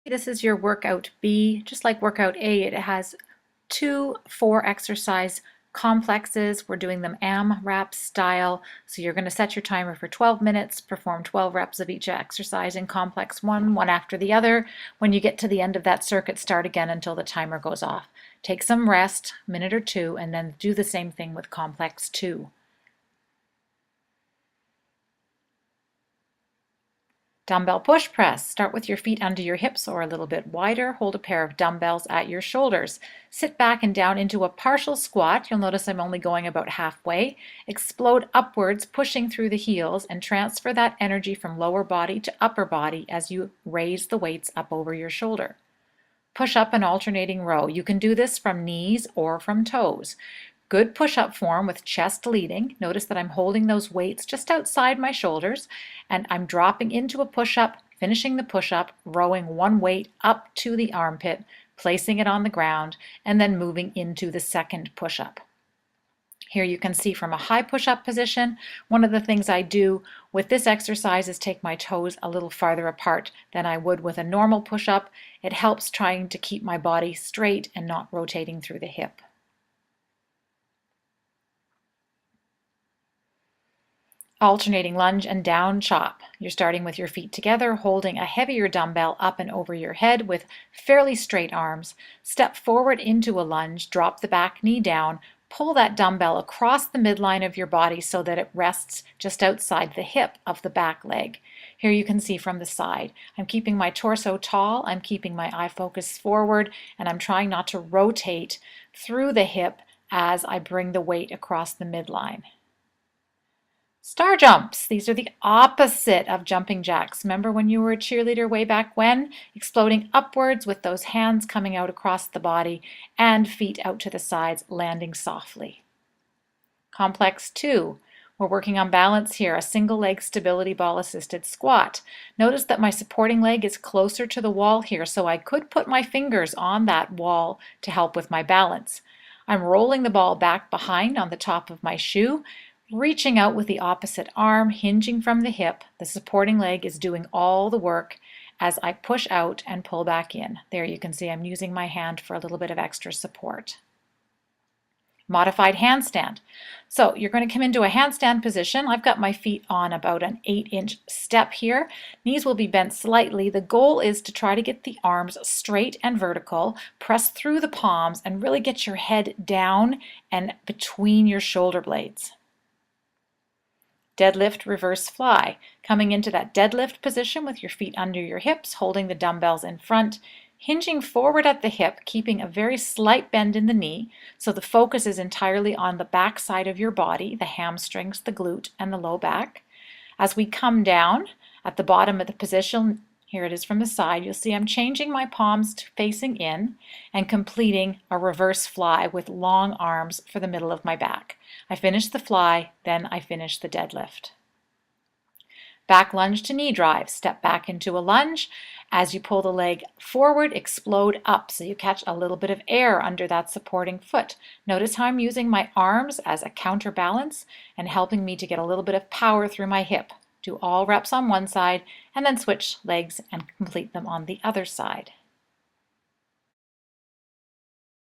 This is your workout B. Just like workout A, it has 2 4 exercise complexes. We're doing them AMRAP style. So you're going to set your timer for 12 minutes, perform 12 reps of each exercise in complex one after the other. When you get to the end of that circuit, start again until the timer goes off. Take some rest, a minute or two, and then do the same thing with complex 2. Dumbbell push press. Start with your feet under your hips or a little bit wider. Hold a pair of dumbbells at your shoulders. Sit back and down into a partial squat. You'll notice I'm only going about halfway. Explode upwards, pushing through the heels, and transfer that energy from lower body to upper body as you raise the weights up over your shoulder. Push up an alternating row. You can do this from knees or from toes. Good push-up form with chest leading. Notice that I'm holding those weights just outside my shoulders and I'm dropping into a push-up, finishing the push-up, rowing one weight up to the armpit, placing it on the ground, and then moving into the second push-up. Here you can see from a high push-up position, one of the things I do with this exercise is take my toes a little farther apart than I would with a normal push-up. It helps trying to keep my body straight and not rotating through the hip. Alternating lunge and down chop. You're starting with your feet together, holding a heavier dumbbell up and over your head with fairly straight arms. Step forward into a lunge, drop the back knee down, pull that dumbbell across the midline of your body so that it rests just outside the hip of the back leg. Here you can see from the side. I'm keeping my torso tall, I'm keeping my eye focus forward, and I'm trying not to rotate through the hip as I bring the weight across the midline. Star jumps. These are the opposite of jumping jacks. Remember when you were a cheerleader way back when? Exploding upwards with those hands coming out across the body and feet out to the sides, landing softly. Complex 2. We're working on balance here, a single leg stability ball assisted squat. Notice that my supporting leg is closer to the wall here, so I could put my fingers on that wall to help with my balance. I'm rolling the ball back behind on the top of my shoe, reaching out with the opposite arm, hinging from the hip. The supporting leg is doing all the work as I push out and pull back in. There you can see I'm using my hand for a little bit of extra support. Modified handstand. So you're going to come into a handstand position. I've got my feet on about an 8-inch step here. Knees will be bent slightly. The goal is to try to get the arms straight and vertical, press through the palms, and really get your head down and between your shoulder blades. Deadlift reverse fly. Coming into that deadlift position with your feet under your hips, holding the dumbbells in front, hinging forward at the hip, keeping a very slight bend in the knee, so the focus is entirely on the back side of your body, the hamstrings, the glute, and the low back. As we come down at the bottom of the position, here it is from the side, you'll see I'm changing my palms to facing in and completing a reverse fly with long arms for the middle of my back. I finish the fly, then I finish the deadlift. Back lunge to knee drive. Step back into a lunge. As you pull the leg forward, explode up so you catch a little bit of air under that supporting foot. Notice how I'm using my arms as a counterbalance and helping me to get a little bit of power through my hip. Do all reps on one side and then switch legs and complete them on the other side.